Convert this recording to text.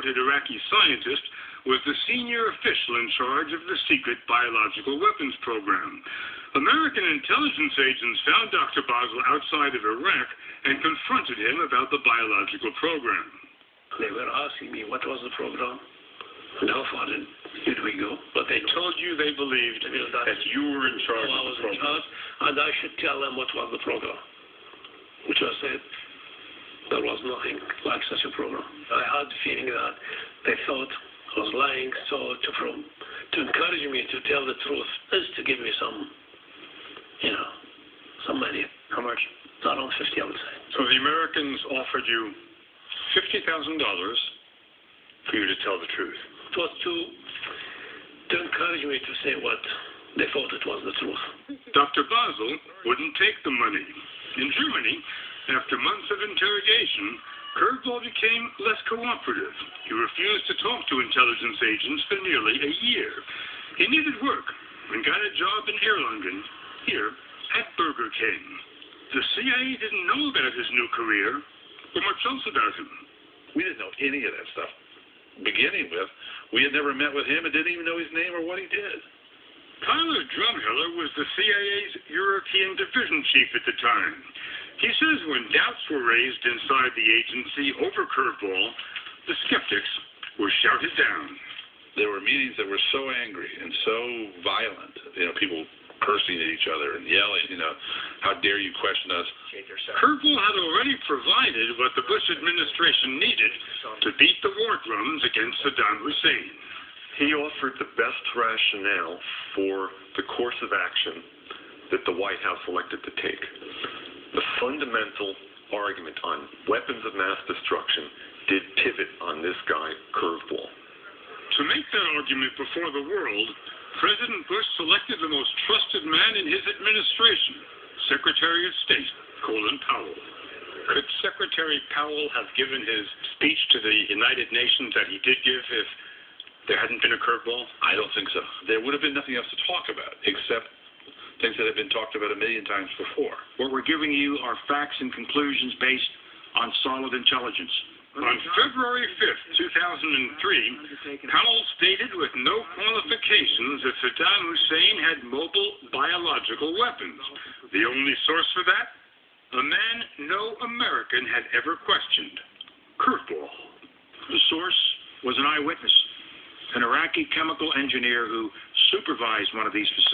noted Iraqi scientist, was the senior official in charge of the secret biological weapons program. American intelligence agents found Dr. Basel outside of Iraq and confronted him about the biological program. They were asking me what was the program and how far did we go. But they told you they believed that you were in charge of the program. I was in charge, and I should tell them what was the program, which I said there was nothing like such a program. I had the feeling that they thought I was lying, so to encourage me to tell the truth is to give me some money. How much? Around 50, I would say. So the Americans offered you $50,000 for you to tell the truth. It was to encourage me to say what they thought it was the truth. Dr. Basel wouldn't take the money. In Germany, after months of interrogation, Curveball became less cooperative. He refused to talk to intelligence agents for nearly a year. He needed work and got a job in Erlangen, here at Burger King. The CIA didn't know about his new career or much else about him. We didn't know any of that stuff. Beginning with, we had never met with him and didn't even know his name or what he did. Tyler Drumheller was the CIA's European division chief at the time. He says when doubts were raised inside the agency over Curveball, the skeptics were shouted down. There were meetings that were so angry and so violent, people cursing at each other and yelling, how dare you question us. Curveball had already provided what the Bush administration needed to beat the war drums against Saddam Hussein. He offered the best rationale for the course of action that the White House elected to take. The fundamental argument on weapons of mass destruction did pivot on this guy, Curveball. To make that argument before the world, President Bush selected the most trusted man in his administration, Secretary of State Colin Powell. Could Secretary Powell have given his speech to the United Nations that he did give if there hadn't been a curveball? I don't think so. There would have been nothing else to talk about except things that have been talked about a million times before. What we're giving you are facts and conclusions based on solid intelligence. On February 5th, 2003, Powell stated with no qualifications that Saddam Hussein had mobile biological weapons. The only source for that? A man no American had ever questioned. Curveball. The source was an eyewitness, an Iraqi chemical engineer who supervised one of these facilities.